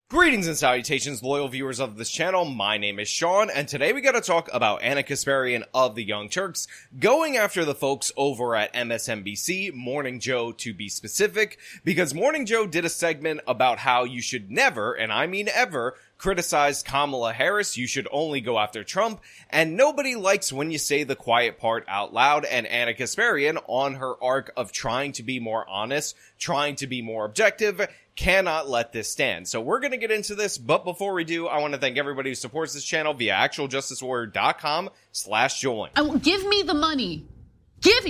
Greetings and salutations, loyal viewers of this channel. My name is Sean, and today we gotta talk about Ana Kasparian of the Young Turks going after the folks over at MSNBC, Morning Joe to be specific, because Morning Joe did a segment about how you should never, and I mean ever, criticize Kamala Harris. You should only go after Trump, and nobody likes when you say the quiet part out loud, and Ana Kasparian, on her arc of trying to be more honest, trying to be more objective, cannot let this stand. So we're going to get into this, but before we do, I want to thank everybody who supports this channel via actualjusticewarrior.com/join. Give me the money. Give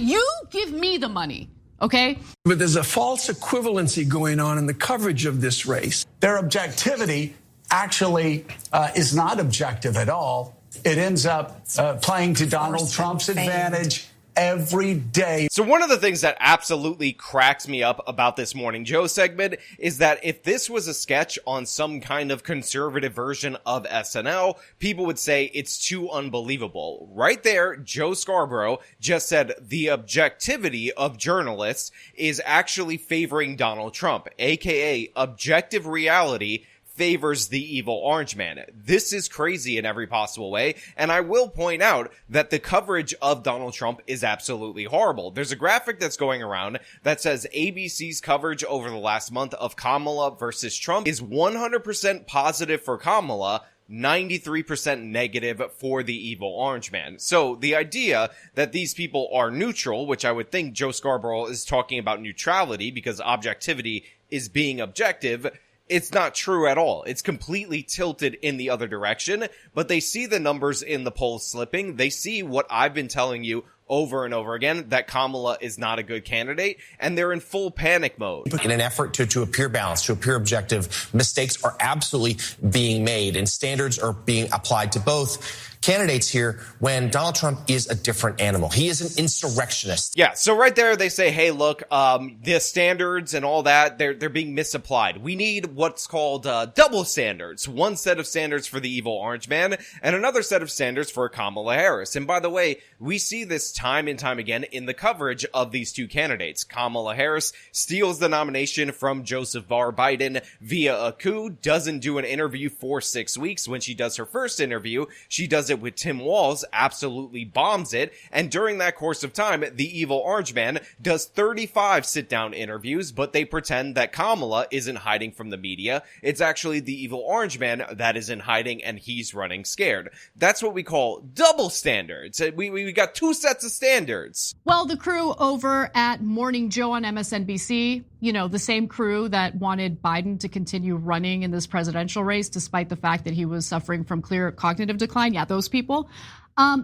me the money, okay? But there's a false equivalency going on in the coverage of this race. Their objectivity actually is not objective at all. It ends up playing to Donald Trump's advantage every day. So one of the things that absolutely cracks me up about this Morning Joe segment is that if this was a sketch on some kind of conservative version of SNL, people would say it's too unbelievable. Right there, Joe Scarborough just said the objectivity of journalists is actually favoring Donald Trump, aka objective reality favors the evil orange man. This is crazy in every possible way, and I will point out that the coverage of Donald Trump is absolutely horrible. There's a graphic that's going around that says ABC's coverage over the last month of Kamala versus Trump is 100% positive for Kamala, 93% negative for the evil orange man. So the idea that these people are neutral, which I would think Joe Scarborough is talking about neutrality because objectivity is being objective, it's not true at all. It's completely tilted in the other direction, but they see the numbers in the polls slipping. They see what I've been telling you over and over again, that Kamala is not a good candidate, and they're in full panic mode. In an effort to appear balanced, to appear objective, mistakes are absolutely being made, and standards are being applied to both candidates here when Donald Trump is a different animal. He is an insurrectionist. Yeah, so right there they say, hey, look, the standards and all that, they're being misapplied. We need what's called double standards. One set of standards for the evil orange man and another set of standards for Kamala Harris. And by the way, we see this time and time again in the coverage of these two candidates. Kamala Harris steals the nomination from Joseph Biden via a coup, doesn't do an interview for 6 weeks. When she does her first interview, she does it with Tim Walz, absolutely bombs it, and during that course of time, the evil orange man does 35 sit-down interviews, but they pretend that Kamala isn't hiding from the media. It's actually the evil orange man that is in hiding, and he's running scared. That's what we call double standards. We got two sets of standards. Well, the crew over at Morning Joe on MSNBC, you know, the same crew that wanted Biden to continue running in this presidential race despite the fact that he was suffering from clear cognitive decline. Yeah, those people,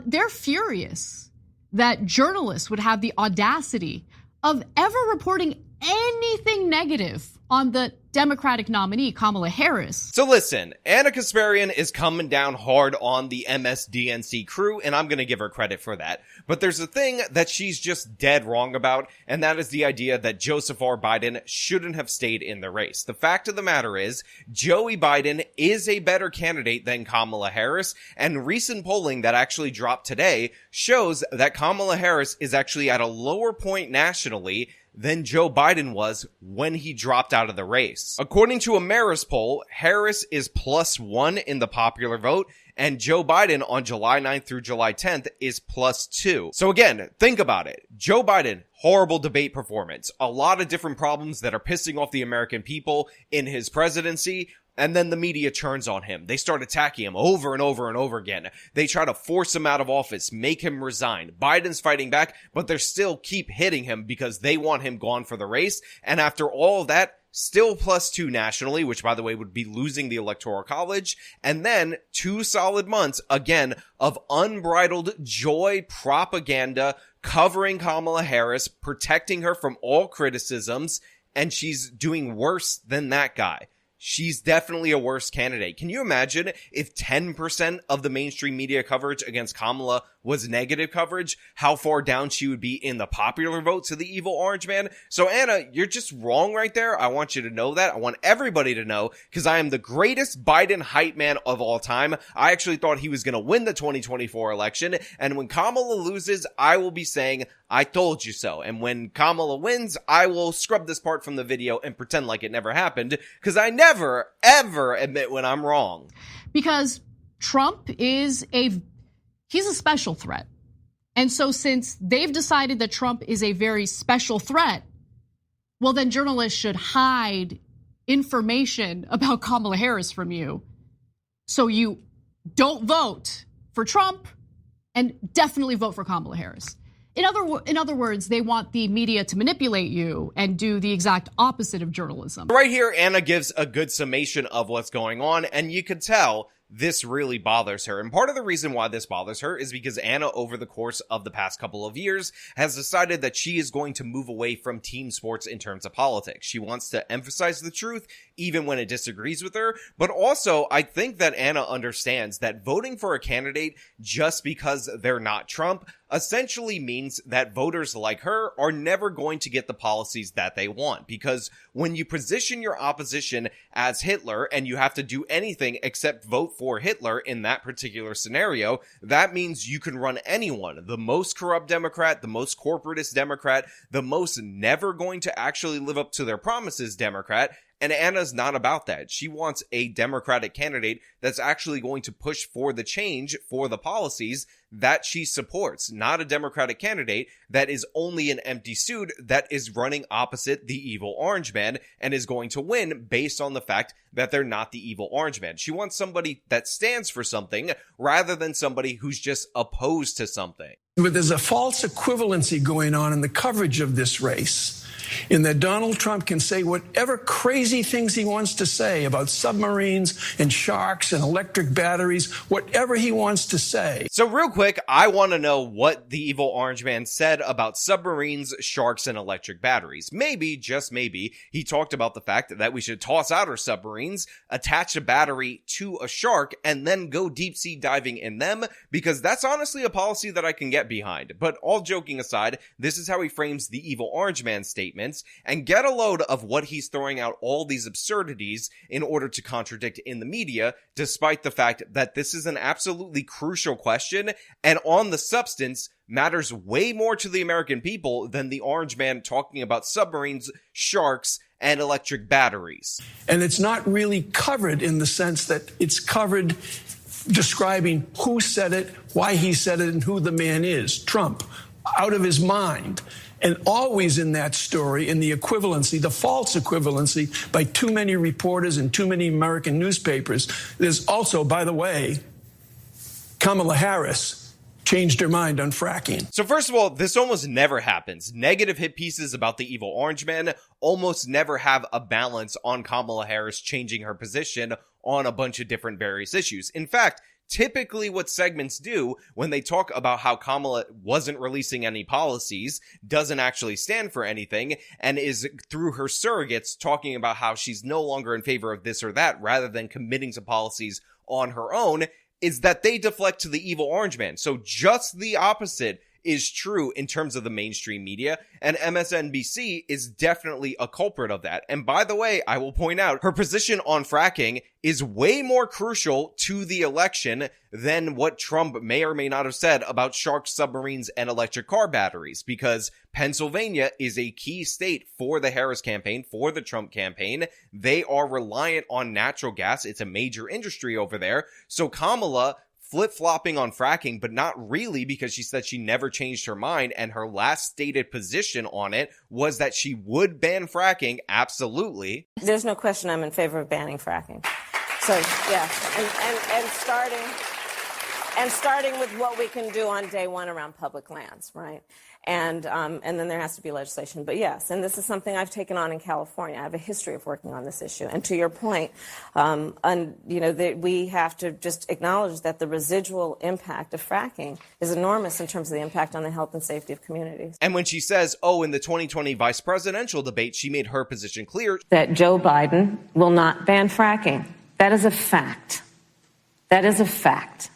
they're furious that journalists would have the audacity of ever reporting anything negative on the Democratic nominee, Kamala Harris. So listen, Ana Kasparian is coming down hard on the MSDNC crew, and I'm gonna give her credit for that. But there's a thing that she's just dead wrong about, and that is the idea that Joseph R. Biden shouldn't have stayed in the race. The fact of the matter is, Joey Biden is a better candidate than Kamala Harris, and recent polling that actually dropped today shows that Kamala Harris is actually at a lower point nationally than Joe Biden was when he dropped out of the race. According to a Marist poll, Harris is +1 in the popular vote, and Joe Biden on July 9th through July 10th is +2. So again, think about it. Joe Biden, horrible debate performance. A lot of different problems that are pissing off the American people in his presidency. And then the media turns on him. They start attacking him over and over and over again. They try to force him out of office, make him resign. Biden's fighting back, but they still keep hitting him because they want him gone for the race. And after all of that, still +2 nationally, which by the way would be losing the Electoral College. And then 2 solid months, again, of unbridled joy propaganda covering Kamala Harris, protecting her from all criticisms. And she's doing worse than that guy. She's definitely a worse candidate. Can you imagine if 10% of the mainstream media coverage against Kamala was negative coverage, how far down she would be in the popular vote to the evil orange man. So Ana, you're just wrong right there. I want you to know that. I want everybody to know, because I am the greatest Biden hype man of all time. I actually thought he was going to win the 2024 election. And when Kamala loses, I will be saying, I told you so. And when Kamala wins, I will scrub this part from the video and pretend like it never happened, because I never, ever admit when I'm wrong. Because Trump he's a special threat. And so since they've decided that Trump is a very special threat, well, then journalists should hide information about Kamala Harris from you, so you don't vote for Trump and definitely vote for Kamala Harris. In other words, they want the media to manipulate you and do the exact opposite of journalism. Right here, Ana gives a good summation of what's going on, and you could tell this really bothers her. And part of the reason why this bothers her is because Ana, over the course of the past couple of years, has decided that she is going to move away from team sports in terms of politics. She wants to emphasize the truth, even when it disagrees with her. But also, I think that Ana understands that voting for a candidate just because they're not Trump essentially means that voters like her are never going to get the policies that they want. Because when you position your opposition as Hitler and you have to do anything except vote for Hitler in that particular scenario, that means you can run anyone. The most corrupt Democrat, the most corporatist Democrat, the most never going to actually live up to their promises Democrat. And Ana's not about that. She wants a Democratic candidate that's actually going to push for the change for the policies that she supports, not a Democratic candidate that is only an empty suit that is running opposite the evil orange man and is going to win based on the fact that they're not the evil orange man. She wants somebody that stands for something rather than somebody who's just opposed to something. But there's a false equivalency going on in the coverage of this race, in that Donald Trump can say whatever crazy things he wants to say about submarines and sharks and electric batteries, whatever he wants to say. So real quick, I want to know what the evil orange man said about submarines, sharks, and electric batteries. Maybe, just maybe, he talked about the fact that we should toss out our submarines, attach a battery to a shark, and then go deep sea diving in them, because that's honestly a policy that I can get behind. But all joking aside, this is how he frames the evil orange man statement. And get a load of what he's throwing out all these absurdities in order to contradict in the media, despite the fact that this is an absolutely crucial question, and on the substance matters way more to the American people than the orange man talking about submarines, sharks, and electric batteries. And it's not really covered in the sense that it's covered describing who said it, why he said it, and who the man is, Trump, out of his mind. And always in that story, in the equivalency, the false equivalency by too many reporters and too many American newspapers, there's also, by the way, Kamala Harris changed her mind on fracking. So first of all, this almost never happens. Negative hit pieces about the evil orange man almost never have a balance on Kamala Harris changing her position on a bunch of different various issues. In fact, typically what segments do when they talk about how Kamala wasn't releasing any policies, doesn't actually stand for anything, and is through her surrogates talking about how she's no longer in favor of this or that rather than committing to policies on her own, is that they deflect to the evil orange man. So just the opposite is true in terms of the mainstream media, and MSNBC is definitely a culprit of that. And by the way, I will point out, her position on fracking is way more crucial to the election than what Trump may or may not have said about sharks, submarines, and electric car batteries, because Pennsylvania is a key state for the Harris campaign, for the Trump campaign. They are reliant on natural gas. It's a major industry over there. So Kamala flip-flopping on fracking, but not really, because she said she never changed her mind, and her last stated position on it was that she would ban fracking, absolutely. There's no question I'm in favor of banning fracking. So, yeah, and starting with what we can do on day one around public lands, right? And then there has to be legislation. But yes, and this is something I've taken on in California. I have a history of working on this issue. And to your point, we have to just acknowledge that the residual impact of fracking is enormous in terms of the impact on the health and safety of communities. And when she says, in the 2020 vice presidential debate, she made her position clear that Joe Biden will not ban fracking. That is a fact. That is a fact.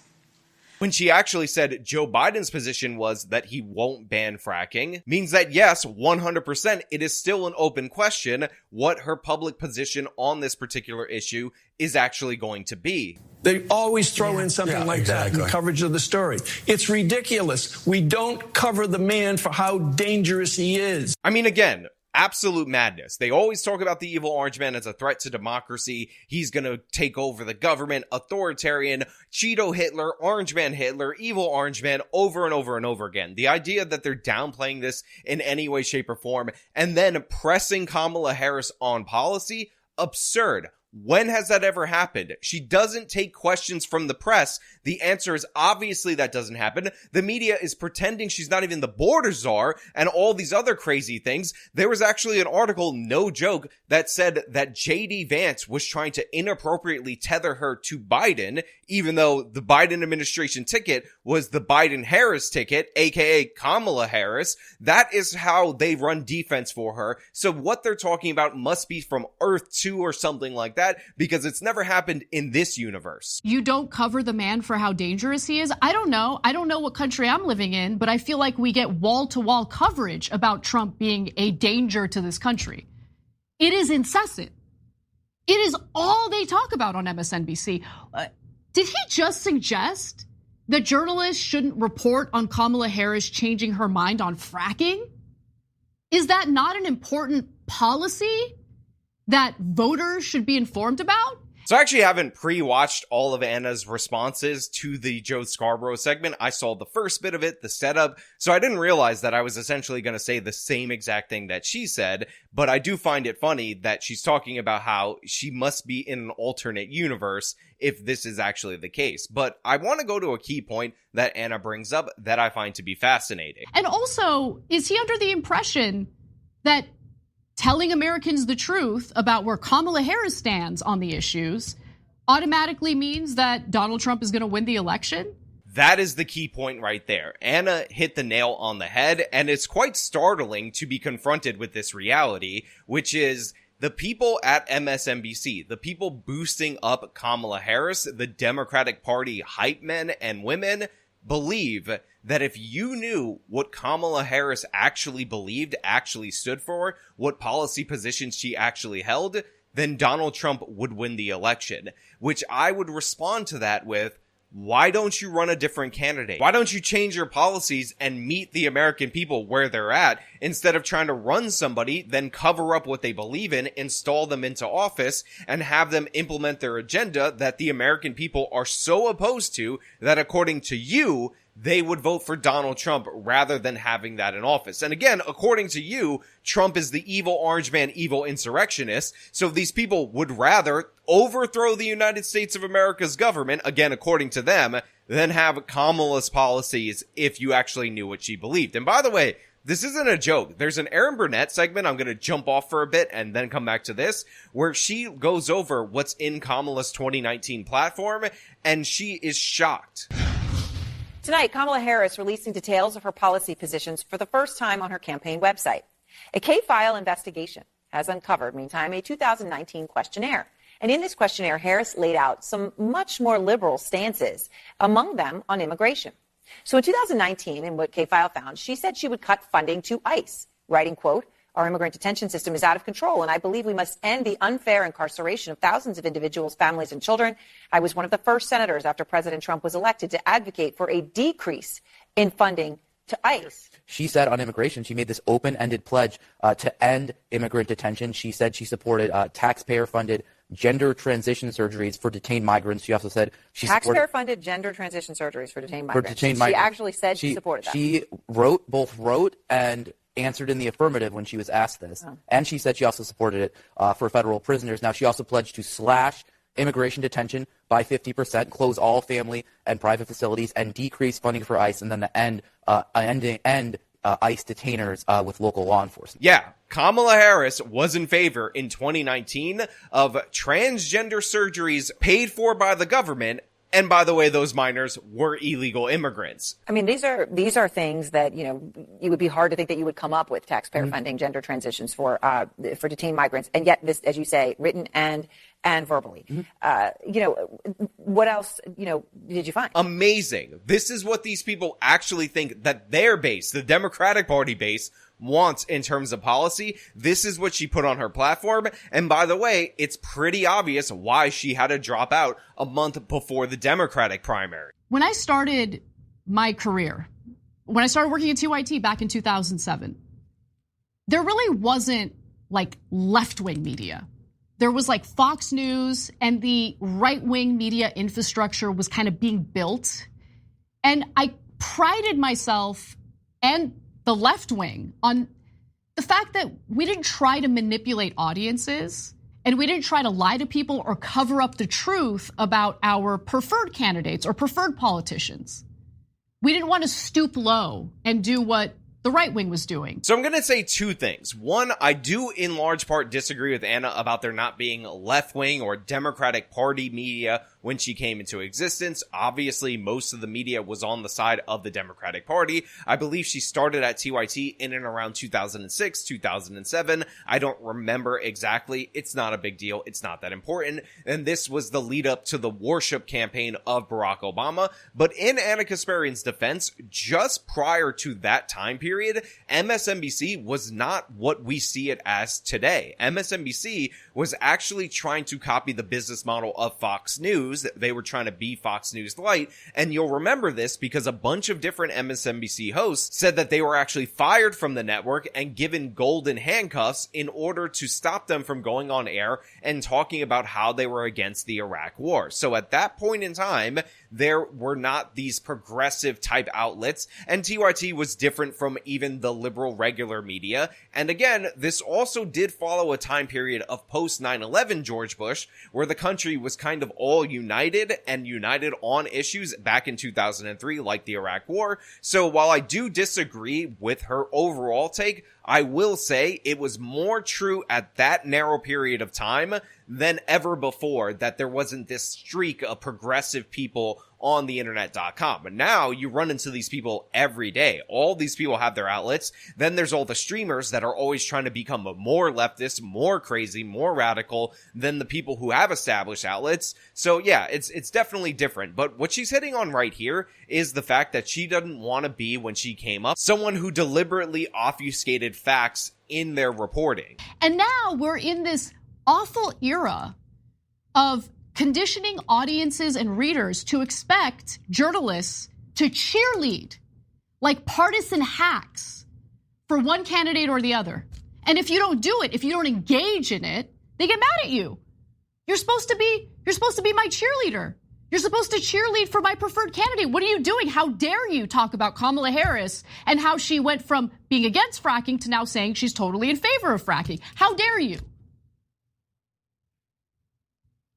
When she actually said Joe Biden's position was that he won't ban fracking, means that yes, 100%, it is still an open question what her public position on this particular issue is actually going to be. They always throw in something like that in coverage of the story. It's ridiculous. We don't cover the man for how dangerous he is. I mean, again, absolute madness. They always talk about the evil orange man as a threat to democracy. He's going to take over the government, authoritarian, Cheeto Hitler, orange man Hitler, evil orange man, over and over and over again. The idea that they're downplaying this in any way, shape, or form, and then pressing Kamala Harris on policy, absurd. When has that ever happened? She doesn't take questions from the press. The answer is obviously that doesn't happen. The media is pretending she's not even the border czar and all these other crazy things. There was actually an article, no joke, that said that J.D. Vance was trying to inappropriately tether her to Biden, even though the Biden administration ticket was the Biden-Harris ticket, aka Kamala Harris. That is how they run defense for her. So what they're talking about must be from Earth 2 or something like that, because it's never happened in this universe. You don't cover the man for how dangerous he is? I don't know. I don't know what country I'm living in, but I feel like we get wall-to-wall coverage about Trump being a danger to this country. It is incessant. It is all they talk about on MSNBC. Did he just suggest that journalists shouldn't report on Kamala Harris changing her mind on fracking? Is that not an important policy that voters should be informed about? So I actually haven't pre-watched all of Anna's responses to the Joe Scarborough segment. I saw the first bit of it, the setup, so I didn't realize that I was essentially going to say the same exact thing that she said, but I do find it funny that she's talking about how she must be in an alternate universe if this is actually the case. But I want to go to a key point that Anna brings up that I find to be fascinating. And also, is he under the impression that telling Americans the truth about where Kamala Harris stands on the issues automatically means that Donald Trump is going to win the election? That is the key point right there. Anna hit the nail on the head, and it's quite startling to be confronted with this reality, which is the people at MSNBC, the people boosting up Kamala Harris, the Democratic Party hype men and women, believe that if you knew what Kamala Harris actually believed, actually stood for, what policy positions she actually held, then Donald Trump would win the election. Which I would respond to that with, why don't you run a different candidate? Why don't you change your policies and meet the American people where they're at, instead of trying to run somebody, then cover up what they believe in, install them into office, and have them implement their agenda that the American people are so opposed to that, according to you, they would vote for Donald Trump rather than having that in office. And again, according to you, Trump is the evil orange man, evil insurrectionist. So these people would rather overthrow the United States of America's government, again, according to them, than have Kamala's policies if you actually knew what she believed. And by the way, this isn't a joke. There's an Erin Burnett segment, I'm going to jump off for a bit and then come back to this, where she goes over what's in Kamala's 2019 platform, and she is shocked. Tonight, Kamala Harris releasing details of her policy positions for the first time on her campaign website. A K-file investigation has uncovered, meantime, a 2019 questionnaire. And in this questionnaire, Harris laid out some much more liberal stances, among them on immigration. So in 2019, in what K-file found, she said she would cut funding to ICE, writing, quote, "Our immigrant detention system is out of control, and I believe we must end the unfair incarceration of thousands of individuals, families, and children. I was one of the first senators after President Trump was elected to advocate for a decrease in funding to ICE." She said on immigration, she made this open-ended pledge to end immigrant detention. She said she supported taxpayer-funded gender transition surgeries for detained migrants. She also said she supported taxpayer-funded gender transition surgeries for detained migrants. She actually said she supported that. She both wrote and answered in the affirmative when she was asked this. And she said she also supported it for federal prisoners. Now, she also pledged to slash immigration detention by 50%, close all family and private facilities, and decrease funding for ICE, and then to end ICE detainers with local law enforcement. Yeah, Kamala Harris was in favor in 2019 of transgender surgeries paid for by the government And by the way, those minors were illegal immigrants. I mean, these are things that, you know, it would be hard to think that you would come up with taxpayer funding gender transitions for detained migrants. And yet this, as you say, written and verbally. You know, what else, you know, did you find? Amazing. This is what these people actually think that their base, the Democratic Party base, wants in terms of policy. This is what she put on her platform. And by the way, it's pretty obvious why she had to drop out a month before the Democratic primary. When I started my career, when I started working at TYT back in 2007, there really wasn't like left-wing media. There was like Fox News, and the right-wing media infrastructure was kind of being built. And I prided myself and the left wing on the fact that we didn't try to manipulate audiences, and we didn't try to lie to people or cover up the truth about our preferred candidates or preferred politicians. We didn't want to stoop low and do what the right wing was doing. So I'm going to say two things. One, I do in large part disagree with Ana about there not being left wing or Democratic Party media when she came into existence. Obviously, most of the media was on the side of the Democratic Party. I believe she started at TYT in and around 2006, 2007. I don't remember exactly. It's not a big deal. It's not that important. And this was the lead up to the worship campaign of Barack Obama. But in Ana Kasparian's defense, just prior to that time period, MSNBC was not what we see it as today. MSNBC was actually trying to copy the business model of Fox News. They were trying to be Fox News Light. And you'll remember this because a bunch of different MSNBC hosts said that they were actually fired from the network and given golden handcuffs in order to stop them from going on air and talking about how they were against the Iraq war. So at that point in time, there were not these progressive type outlets, and TYT was different from even the liberal regular media. And again, this also did follow a time period of post 9/11 George Bush, where the country was kind of all united and united on issues back in 2003, like the Iraq war. So while I do disagree with her overall take, I will say it was more true at that narrow period of time than ever before that there wasn't this streak of progressive people on the internet.com. But now you run into these people every day. All these people have their outlets. Then there's all the streamers that are always trying to become more leftist, more crazy, more radical than the people who have established outlets. So yeah, it's definitely different. But what she's hitting on right here is the fact that she doesn't want to be, when she came up, someone who deliberately obfuscated facts in their reporting. And now we're in this awful era of conditioning audiences and readers to expect journalists to cheerlead like partisan hacks for one candidate or the other. And if you don't do it, if you don't engage in it, they get mad at you. You're supposed to be my cheerleader. You're supposed to cheerlead for my preferred candidate. What are you doing? How dare you talk about Kamala Harris and how she went from being against fracking to now saying she's totally in favor of fracking? How dare you?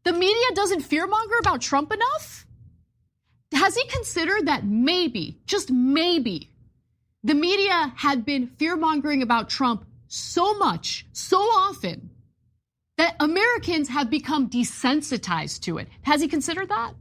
The media doesn't fearmonger about Trump enough? Has he considered that maybe, just maybe, the media had been fearmongering about Trump so much, so often, that Americans have become desensitized to it? Has he considered that?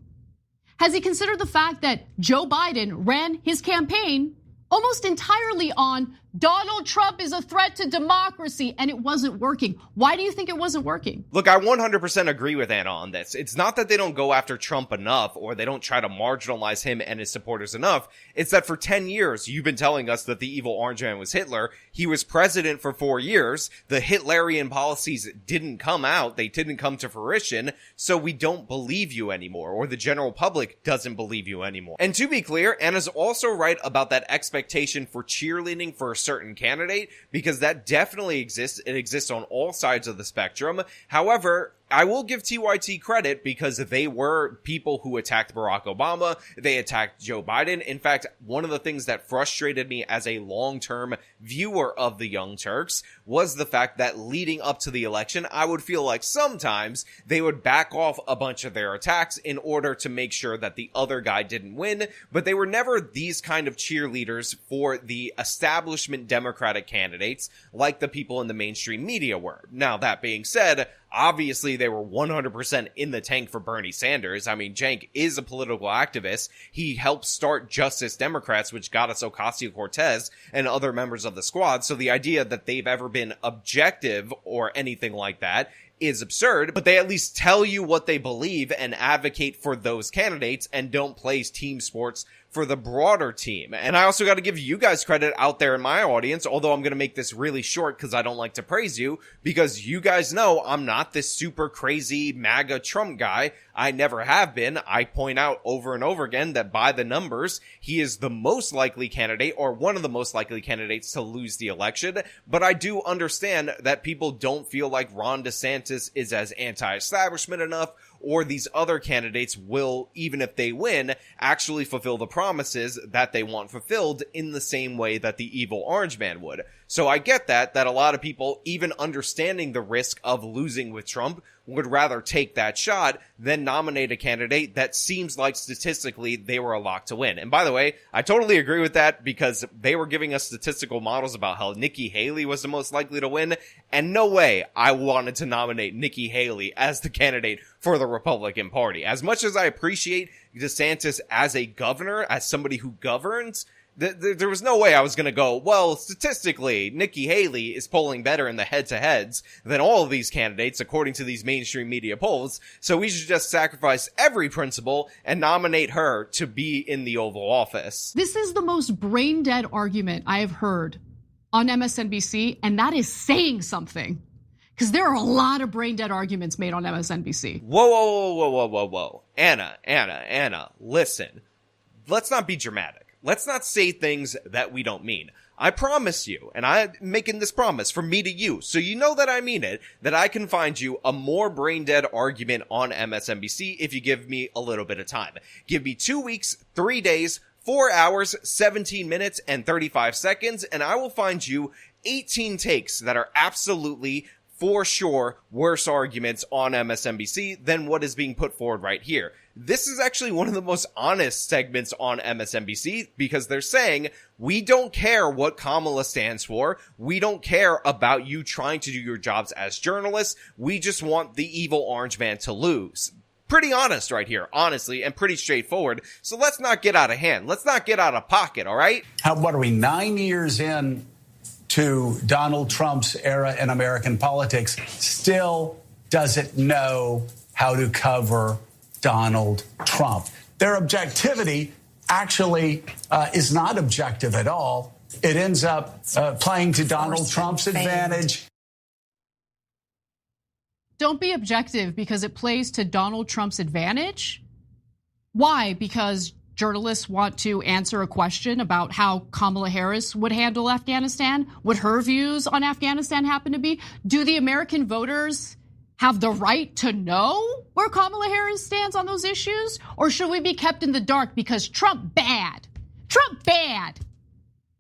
Has he considered the fact that Joe Biden ran his campaign almost entirely on Donald Trump is a threat to democracy, and it wasn't working? Why do you think it wasn't working? Look, I 100% agree with Ana on this. It's not that they don't go after Trump enough or they don't try to marginalize him and his supporters enough. It's that for 10 years, you've been telling us that the evil orange man was Hitler. He was president for 4 years. The Hitlerian policies didn't come out. They didn't come to fruition. So we don't believe you anymore, or the general public doesn't believe you anymore. And to be clear, Anna's also right about that expectation for cheerleading for a certain candidate, because that definitely exists. It exists on all sides of the spectrum. However, I will give TYT credit because they were people who attacked Barack Obama. They attacked Joe Biden. In fact, one of the things that frustrated me as a long-term viewer of the Young Turks was the fact that leading up to the election, I would feel like sometimes they would back off a bunch of their attacks in order to make sure that the other guy didn't win. But they were never these kind of cheerleaders for the establishment Democratic candidates like the people in the mainstream media were. Now, that being said, Obviously, they were 100% in the tank for Bernie Sanders. I mean, Cenk is a political activist. He helped start Justice Democrats, which got us Ocasio-Cortez and other members of the squad. So the idea that they've ever been objective or anything like that is absurd, but they at least tell you what they believe and advocate for those candidates and don't play team sports for the broader team. And I also got to give you guys credit out there in my audience, although I'm going to make this really short because I don't like to praise you, because you guys know I'm not this super crazy MAGA Trump guy. I never have been. I point out over and over again that by the numbers, he is the most likely candidate or one of the most likely candidates to lose the election. But I do understand that people don't feel like Ron DeSantis is as anti-establishment enough, or these other candidates will, even if they win, actually fulfill the promises that they want fulfilled in the same way that the evil orange man would. So I get that a lot of people, even understanding the risk of losing with Trump, would rather take that shot than nominate a candidate that seems like statistically they were a lock to win. And by the way, I totally agree with that, because they were giving us statistical models about how Nikki Haley was the most likely to win, and no way I wanted to nominate Nikki Haley as the candidate for the Republican Party. As much as I appreciate DeSantis as a governor, as somebody who governs, there was no way I was going to go, well, statistically, Nikki Haley is polling better in the head-to-heads than all of these candidates, according to these mainstream media polls, so we should just sacrifice every principle and nominate her to be in the Oval Office. This is the most brain-dead argument I have heard on MSNBC, and that is saying something. Because there are a lot of brain-dead arguments made on MSNBC. Whoa. Anna, listen. Let's not be dramatic. Let's not say things that we don't mean. I promise you, and I'm making this promise from me to you, so you know that I mean it, that I can find you a more brain-dead argument on MSNBC if you give me a little bit of time. Give me 2 weeks, 3 days, 4 hours, 17 minutes, and 35 seconds, and I will find you 18 takes that are absolutely, for sure, worse arguments on MSNBC than what is being put forward right here. This is actually one of the most honest segments on MSNBC, because they're saying, we don't care what Kamala stands for. We don't care about you trying to do your jobs as journalists. We just want the evil orange man to lose. Pretty honest right here, honestly, and pretty straightforward. So let's not get out of hand. Let's not get out of pocket, all right? What are we, 9 years in to Donald Trump's era in American politics, still doesn't know how to cover Donald Trump? Their objectivity actually is not objective at all. It ends up playing to Donald Trump's advantage. Don't be objective because it plays to Donald Trump's advantage. Why? Because journalists want to answer a question about how Kamala Harris would handle Afghanistan, what her views on Afghanistan happen to be. Do the American voters have the right to know where Kamala Harris stands on those issues? Or should we be kept in the dark because Trump bad? Trump bad.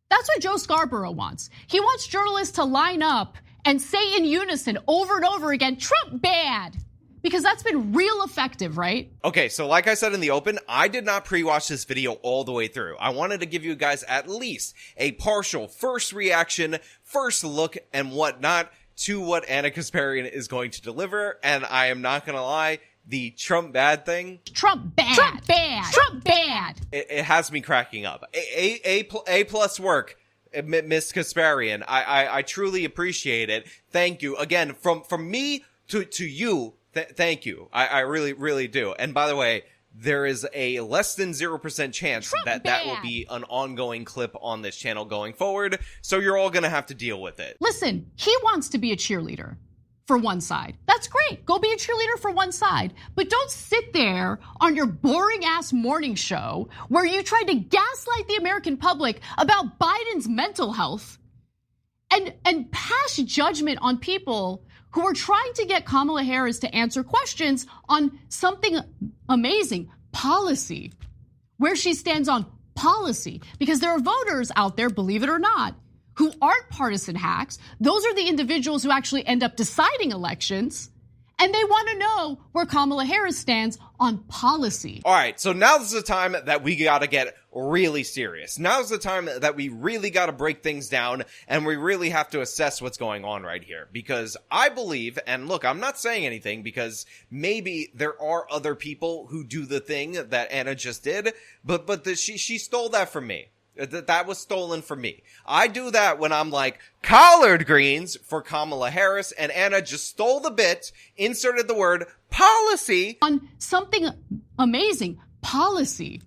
That's what Joe Scarborough wants. He wants journalists to line up and say in unison over and over again, Trump bad. Because that's been real effective, right? Okay, so like I said in the open, I did not pre-watch this video all the way through. I wanted to give you guys at least a partial first reaction, first look, and whatnot to what Ana Kasparian is going to deliver. And I am not going to lie, the Trump bad thing. Trump bad. Trump bad. Trump bad. It has me cracking up. A plus work, Miss Kasparian. I truly appreciate it. Thank you. Again, from me to you, thank you. I really, really do. And by the way, there is a less than 0% chance that will be an ongoing clip on this channel going forward. So you're all going to have to deal with it. Listen, he wants to be a cheerleader for one side. That's great. Go be a cheerleader for one side. But don't sit there on your boring ass morning show where you tried to gaslight the American public about Biden's mental health and pass judgment on people who are trying to get Kamala Harris to answer questions on something amazing, policy, where she stands on policy. Because there are voters out there, believe it or not, who aren't partisan hacks. Those are the individuals who actually end up deciding elections. And they want to know where Kamala Harris stands on policy. All right, so now's the time that we got to get really serious. Now's the time that we really got to break things down, and we really have to assess what's going on right here. Because I believe, and look, I'm not saying anything because maybe there are other people who do the thing that Ana just did, but she stole that from me. That was stolen from me. I do that when I'm like, collard greens for Kamala Harris, and Ana just stole the bit, inserted the word policy. On something amazing, policy.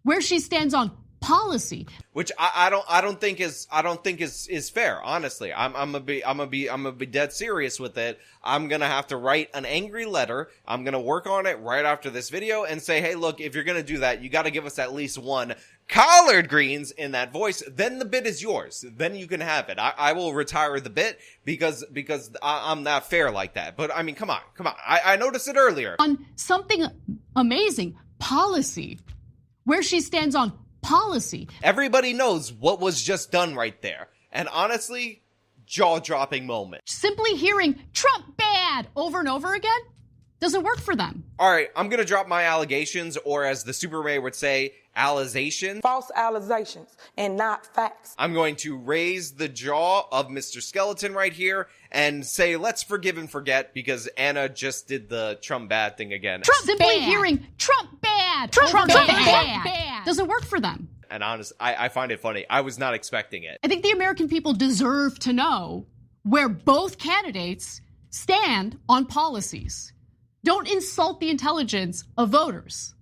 Where she stands on policy. Which I don't think is fair, honestly. I'm gonna be dead serious with it. I'm gonna have to write an angry letter. I'm gonna work on it right after this video and say, hey, look, if you're gonna do that, you gotta give us at least one collard greens in that voice. Then the bit is yours. Then you can have it. I will retire the bit because I'm not fair like that. But I mean, come on. I noticed it earlier. On something amazing, policy. Where she stands on policy. Everybody knows what was just done right there. And honestly, jaw-dropping moment. Simply hearing Trump bad over and over again doesn't work for them. All right, I'm going to drop my allegations, or as the Super Ray would say, allegations. False allegations and not facts. I'm going to raise the jaw of Mr. Skeleton right here and say, let's forgive and forget, because Ana just did the Trump bad thing again. Trump simply hearing Trump bad. Trump bad doesn't work for them. And honestly, I find it funny. I was not expecting it. I think the American people deserve to know where both candidates stand on policies. Don't insult the intelligence of voters.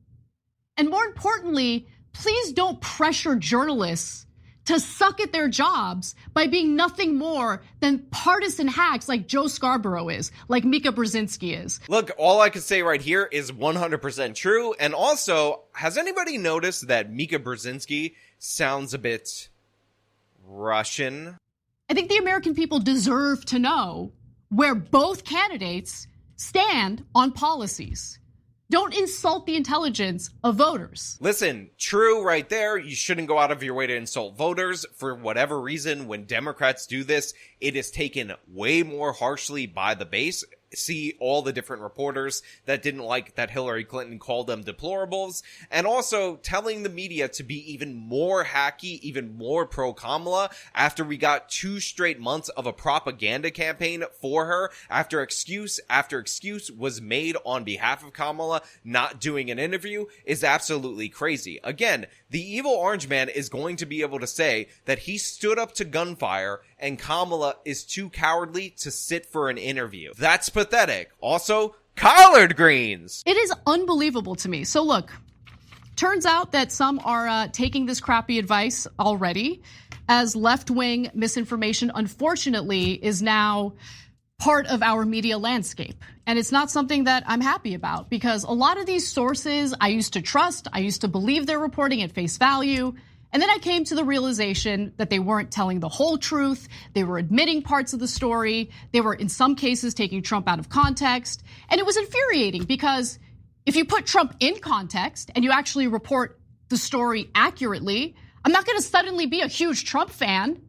And more importantly, please don't pressure journalists to suck at their jobs by being nothing more than partisan hacks like Joe Scarborough is, like Mika Brzezinski is. Look, all I can say right here is 100% true. And also, has anybody noticed that Mika Brzezinski sounds a bit Russian? I think the American people deserve to know where both candidates stand on policies. Don't insult the intelligence of voters. Listen, true right there. You shouldn't go out of your way to insult voters. For whatever reason, when Democrats do this, it is taken way more harshly by the base. See all the different reporters that didn't like that Hillary Clinton called them deplorables, and also telling the media to be even more hacky, even more pro-Kamala after we got 2 straight months of a propaganda campaign for her, after excuse was made on behalf of Kamala not doing an interview, is absolutely crazy. Again, the evil orange man is going to be able to say that he stood up to gunfire and Kamala is too cowardly to sit for an interview. That's pathetic. Also, collard greens. It is unbelievable to me. So look, turns out that some are taking this crappy advice already, as left-wing misinformation, unfortunately, is now part of our media landscape. And it's not something that I'm happy about, because a lot of these sources I used to trust, I used to believe their reporting at face value. And then I came to the realization that they weren't telling the whole truth. They were admitting parts of the story. They were, in some cases, taking Trump out of context. And it was infuriating, because if you put Trump in context and you actually report the story accurately, I'm not going to suddenly be a huge Trump fan,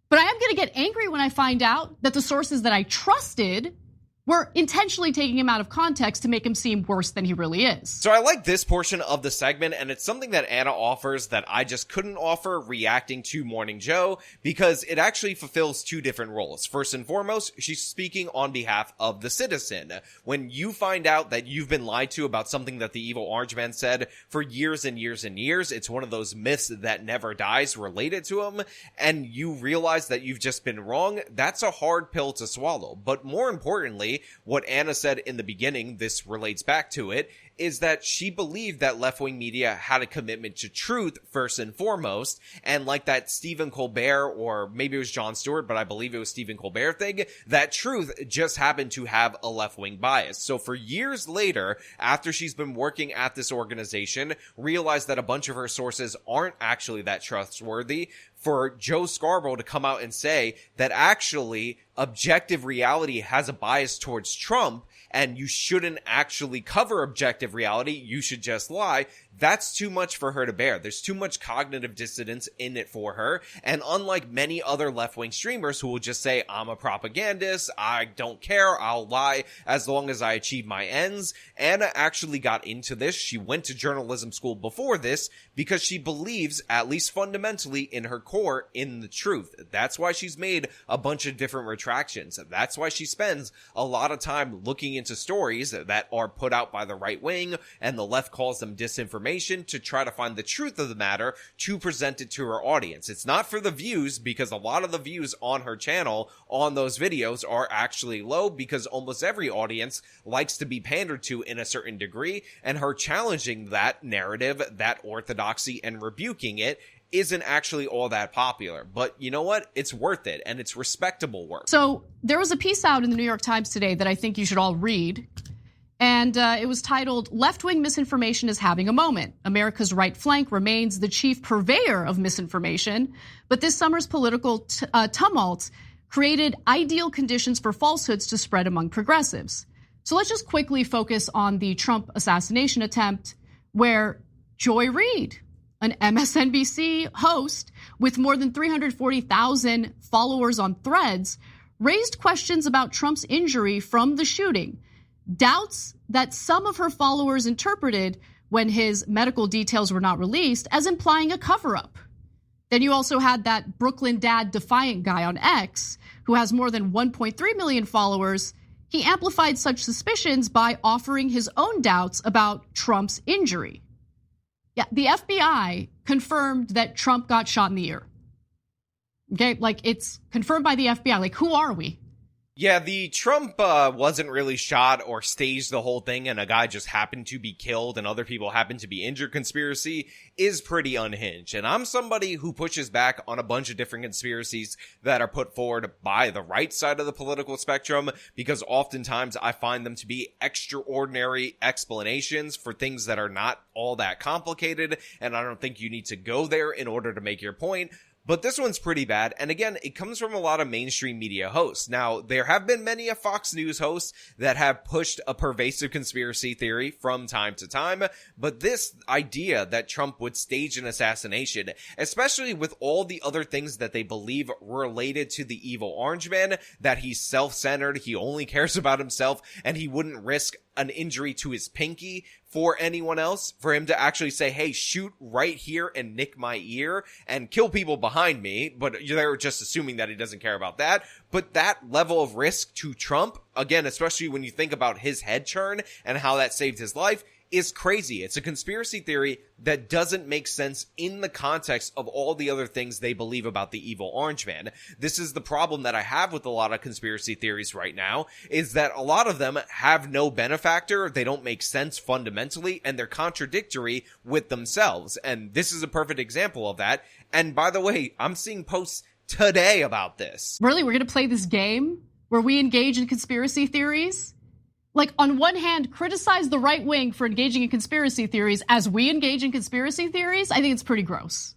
but I am going to get angry when I find out that the sources that I trusted were intentionally taking him out of context to make him seem worse than he really is. So I like this portion of the segment, and it's something that Ana offers that I just couldn't offer reacting to Morning Joe, because it actually fulfills 2 different roles. First and foremost, she's speaking on behalf of the citizen. When you find out that you've been lied to about something that the evil orange man said for years and years and years, it's one of those myths that never dies related to him, and you realize that you've just been wrong, that's a hard pill to swallow. But more importantly, what Ana said in the beginning, this relates back to it, is that she believed that left-wing media had a commitment to truth first and foremost, and like that Stephen Colbert, or maybe it was Jon Stewart, but I believe it was Stephen Colbert thing, that truth just happened to have a left-wing bias. So for years later, after she's been working at this organization, realized that a bunch of her sources aren't actually that trustworthy, for Joe Scarborough to come out and say that actually objective reality has a bias towards Trump, and you shouldn't actually cover objective reality, you should just lie. That's too much for her to bear. There's too much cognitive dissonance in it for her. And unlike many other left-wing streamers who will just say, I'm a propagandist, I don't care, I'll lie as long as I achieve my ends, Ana actually got into this. She went to journalism school before this because she believes, at least fundamentally in her core, in the truth. That's why she's made a bunch of different retractions. That's why she spends a lot of time looking into stories that are put out by the right wing, and the left calls them disinformation, to try to find the truth of the matter to present it to her audience. It's not for the views, because a lot of the views on her channel on those videos are actually low, because almost every audience likes to be pandered to in a certain degree, and her challenging that narrative, that orthodoxy, and rebuking it isn't actually all that popular. But you know what? It's worth it, and it's respectable work. So there was a piece out in the New York Times today that I think you should all read. And it was titled, "Left-Wing Misinformation is Having a Moment. America's Right Flank Remains the Chief Purveyor of Misinformation. But this summer's political tumult created ideal conditions for falsehoods to spread among progressives." So let's just quickly focus on the Trump assassination attempt, where Joy Reid, an MSNBC host with more than 340,000 followers on Threads, raised questions about Trump's injury from the shooting. Doubts that some of her followers interpreted when his medical details were not released as implying a cover-up. Then you also had that Brooklyn Dad Defiant guy on X, who has more than 1.3 million followers. He amplified such suspicions by offering his own doubts about Trump's injury. Yeah, the FBI confirmed that Trump got shot in the ear. Okay, like it's confirmed by the FBI. Like, who are we? Yeah, the Trump wasn't really shot or staged the whole thing and a guy just happened to be killed and other people happened to be injured conspiracy is pretty unhinged. And I'm somebody who pushes back on a bunch of different conspiracies that are put forward by the right side of the political spectrum, because oftentimes I find them to be extraordinary explanations for things that are not all that complicated, and I don't think you need to go there in order to make your point. But this one's pretty bad, and again, it comes from a lot of mainstream media hosts. Now, there have been many a Fox News hosts that have pushed a pervasive conspiracy theory from time to time, but this idea that Trump would stage an assassination, especially with all the other things that they believe related to the evil orange man, that he's self-centered, he only cares about himself, and he wouldn't risk an injury to his pinky for anyone else, for him to actually say, hey, shoot right here and nick my ear and kill people behind me, but they're just assuming that he doesn't care about that. But that level of risk to Trump, again, especially when you think about his head turn and how that saved his life, is crazy. It's a conspiracy theory that doesn't make sense in the context of all the other things they believe about the evil orange man. This is the problem that I have with a lot of conspiracy theories right now, is that a lot of them have no benefactor, they don't make sense fundamentally, and they're contradictory with themselves. And this is a perfect example of that. And by the way, I'm seeing posts today about this. Really, we're going to play this game where we engage in conspiracy theories? Like, on one hand, criticize the right wing for engaging in conspiracy theories as we engage in conspiracy theories? I think it's pretty gross.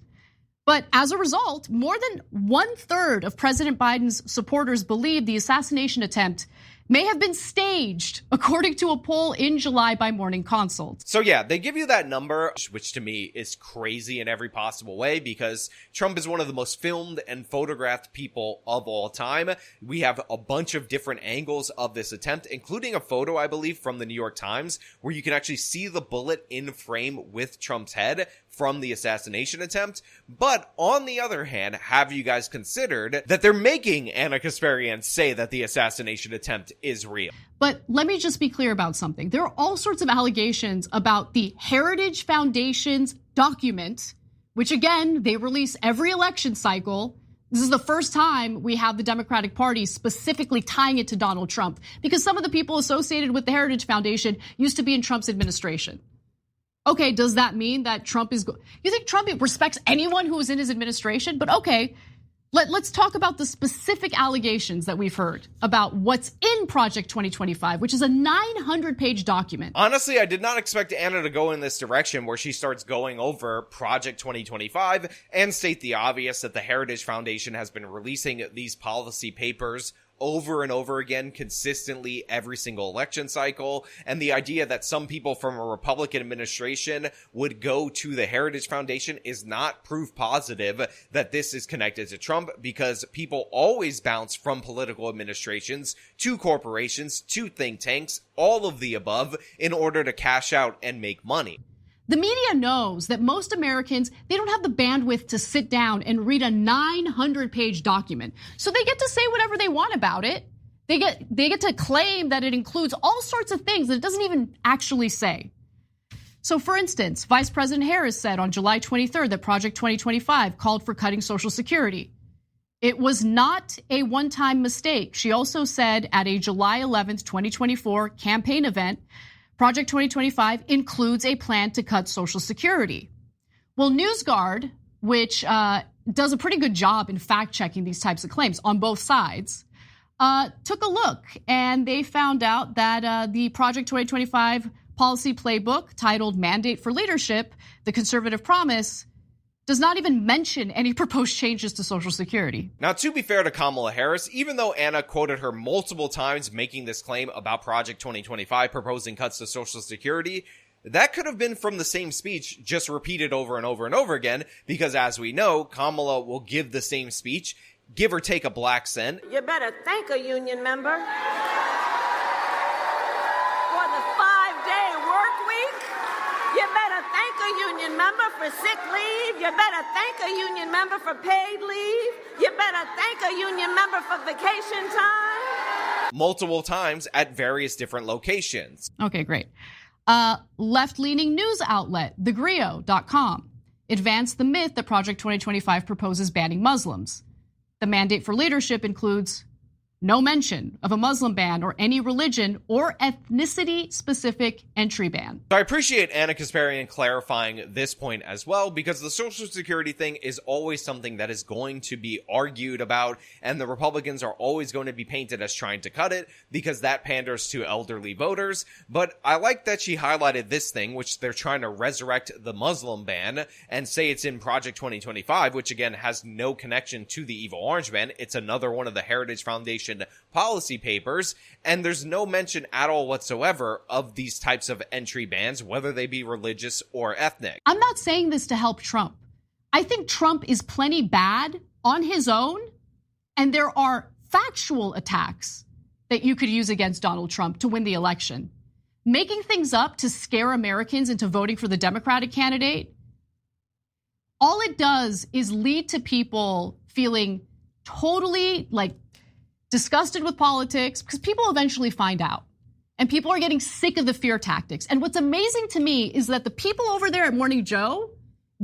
But as a result, more than 1/3 of President Biden's supporters believe the assassination attempt may have been staged, according to a poll in July by Morning Consult. So yeah, they give you that number, which to me is crazy in every possible way, because Trump is one of the most filmed and photographed people of all time. We have a bunch of different angles of this attempt, including a photo, I believe, from the New York Times, where you can actually see the bullet in frame with Trump's head from the assassination attempt. But on the other hand, have you guys considered that they're making Ana Kasparian say that the assassination attempt is real? But let me just be clear about something. There are all sorts of allegations about the Heritage Foundation's document, which again, they release every election cycle. This is the first time we have the Democratic Party specifically tying it to Donald Trump, because some of the people associated with the Heritage Foundation used to be in Trump's administration. Okay, does that mean that Trump is, you think Trump respects anyone who was in his administration? But okay, let's talk about the specific allegations that we've heard about what's in Project 2025, which is a 900-page document. Honestly, I did not expect Ana to go in this direction where she starts going over Project 2025 and state the obvious that the Heritage Foundation has been releasing these policy papers over and over again, consistently every single election cycle. And the idea that some people from a Republican administration would go to the Heritage Foundation is not proof positive that this is connected to Trump, because people always bounce from political administrations to corporations to think tanks, all of the above, in order to cash out and make money. The media knows that most Americans, they don't have the bandwidth to sit down and read a 900-page document. So they get to say whatever they want about it. They get to claim that it includes all sorts of things that it doesn't even actually say. So for instance, Vice President Harris said on July 23rd that Project 2025 called for cutting Social Security. It was not a one-time mistake. She also said at a July 11th, 2024 campaign event, Project 2025 includes a plan to cut Social Security. Well, NewsGuard, which does a pretty good job in fact-checking these types of claims on both sides, took a look, and they found out that the Project 2025 policy playbook titled Mandate for Leadership, the Conservative Promise, does not even mention any proposed changes to Social Security. Now, to be fair to Kamala Harris, even though Ana quoted her multiple times making this claim about Project 2025 proposing cuts to Social Security, that could have been from the same speech, just repeated over and over and over again, because as we know, Kamala will give the same speech, give or take a black cent. You better thank a union member for the 5-day work week. You better thank a union member for sick leave. You better thank a union member for paid leave. You better thank a union member for vacation time. Multiple times at various different locations. Okay, great. Left-leaning news outlet, thegrio.com, advanced the myth that Project 2025 proposes banning Muslims. The mandate for leadership includes no mention of a Muslim ban or any religion or ethnicity-specific entry ban. So I appreciate Ana Kasparian clarifying this point as well, because the Social Security thing is always something that is going to be argued about, and the Republicans are always going to be painted as trying to cut it because that panders to elderly voters. But I like that she highlighted this thing, which they're trying to resurrect the Muslim ban and say it's in Project 2025, which again has no connection to the evil orange ban. It's another one of the Heritage Foundation policy papers, and there's no mention at all whatsoever of these types of entry bans, whether they be religious or ethnic. I'm not saying this to help Trump. I think Trump is plenty bad on his own, and there are factual attacks that you could use against Donald Trump to win the election. Making things up to scare Americans into voting for the Democratic candidate, all it does is lead to people feeling totally disgusted with politics, because people eventually find out. And people are getting sick of the fear tactics. And what's amazing to me is that the people over there at Morning Joe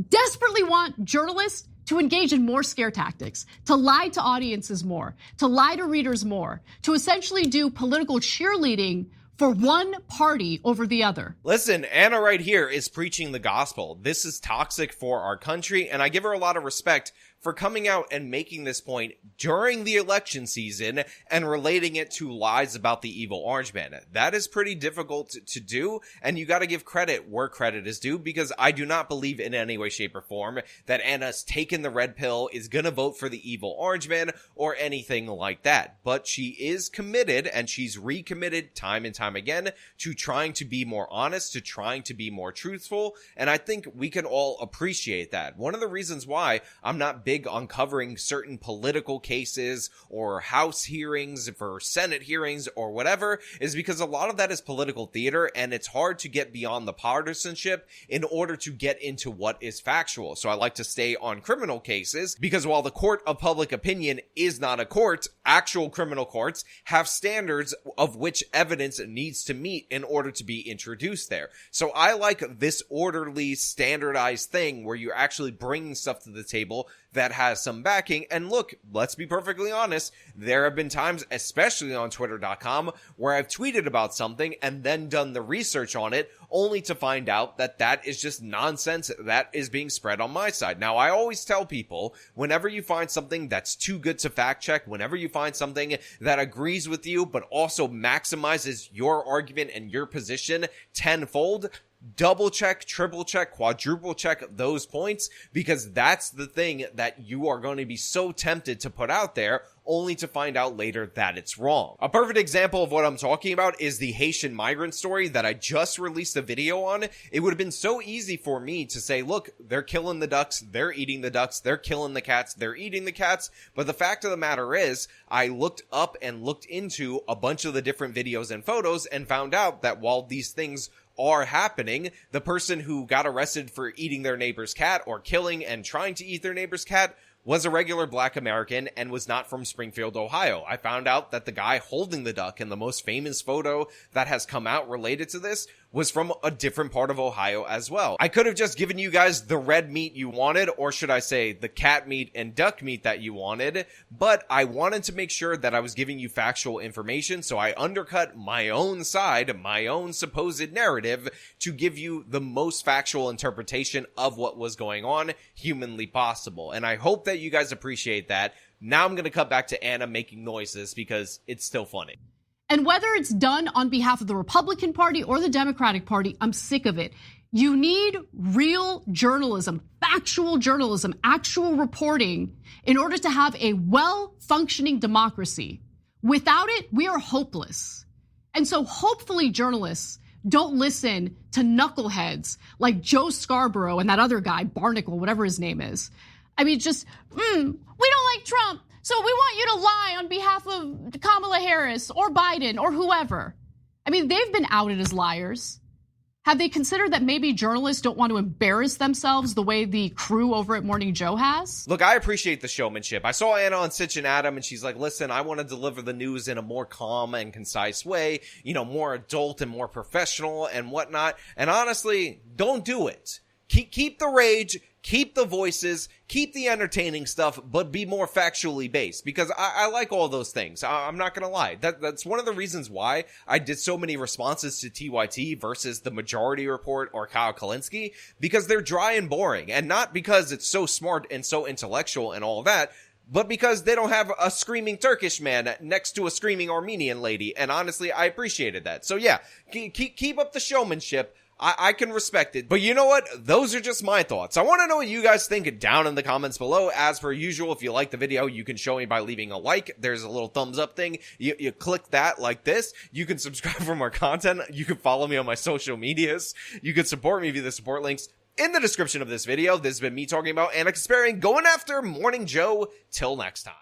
desperately want journalists to engage in more scare tactics, to lie to audiences more, to lie to readers more, to essentially do political cheerleading for one party over the other. Listen, Ana right here is preaching the gospel. This is toxic for our country, and I give her a lot of respect for coming out and making this point during the election season and relating it to lies about the evil orange man. That is pretty difficult to do, and you got to give credit where credit is due, because I do not believe in any way, shape, or form that Ana's taken the red pill, is going to vote for the evil orange man, or anything like that. But she is committed, and she's recommitted time and time again to trying to be more honest, to trying to be more truthful, and I think we can all appreciate that. One of the reasons why I'm not big on covering certain political cases or House hearings for Senate hearings or whatever is because a lot of that is political theater, and it's hard to get beyond the partisanship in order to get into what is factual. So I like to stay on criminal cases, because while the court of public opinion is not a court, actual criminal courts have standards of which evidence needs to meet in order to be introduced there. So I like this orderly, standardized thing where you're actually bringing stuff to the table that has some backing. And look, let's be perfectly honest, there have been times, especially on Twitter.com, where I've tweeted about something and then done the research on it, only to find out that that is just nonsense that is being spread on my side. Now, I always tell people, whenever you find something that's too good to fact check, whenever you find something that agrees with you, but also maximizes your argument and your position tenfold, double check, triple check, quadruple check those points, because that's the thing that you are going to be so tempted to put out there only to find out later that it's wrong. A perfect example of what I'm talking about is the Haitian migrant story that I just released a video on. It would have been so easy for me to say, look, they're killing the ducks, they're eating the ducks, they're killing the cats, they're eating the cats. But the fact of the matter is, I looked up and looked into a bunch of the different videos and photos and found out that while these things are happening, the person who got arrested for eating their neighbor's cat or killing and trying to eat their neighbor's cat was a regular black American and was not from Springfield, Ohio. I found out that the guy holding the duck in the most famous photo that has come out related to this was from a different part of Ohio as well. I could have just given you guys the red meat you wanted, or should I say the cat meat and duck meat that you wanted, but I wanted to make sure that I was giving you factual information, so I undercut my own side, my own supposed narrative, to give you the most factual interpretation of what was going on humanly possible. And I hope that you guys appreciate that. Now I'm going to cut back to Ana making noises because it's still funny. And whether it's done on behalf of the Republican Party or the Democratic Party, I'm sick of it. You need real journalism, factual journalism, actual reporting in order to have a well-functioning democracy. Without it, we are hopeless. And so hopefully journalists don't listen to knuckleheads like Joe Scarborough and that other guy, Barnacle, whatever his name is. I mean, just, we don't like Trump, so we want you to lie on behalf of Kamala Harris or Biden or whoever. I mean, they've been outed as liars. Have they considered that maybe journalists don't want to embarrass themselves the way the crew over at Morning Joe has? Look, I appreciate the showmanship. I saw Ana on Sitch and Adam, and she's like, listen, I want to deliver the news in a more calm and concise way, more adult and more professional and whatnot. And honestly, don't do it. Keep the rage, keep the voices, keep the entertaining stuff, but be more factually based, because I like all those things. I'm not gonna lie. That's one of the reasons why I did so many responses to TYT versus the Majority Report or Kyle Kalinske, because they're dry and boring, and not because it's so smart and so intellectual and all that, but because they don't have a screaming Turkish man next to a screaming Armenian lady. And honestly, I appreciated that. So yeah, keep up the showmanship. I can respect it. But you know what? Those are just my thoughts. I want to know what you guys think down in the comments below. As per usual, if you like the video, you can show me by leaving a like. There's a little thumbs up thing. You click that like this. You can subscribe for more content. You can follow me on my social medias. You can support me via the support links in the description of this video. This has been me talking about Ana Kasparain going after Morning Joe. Till next time.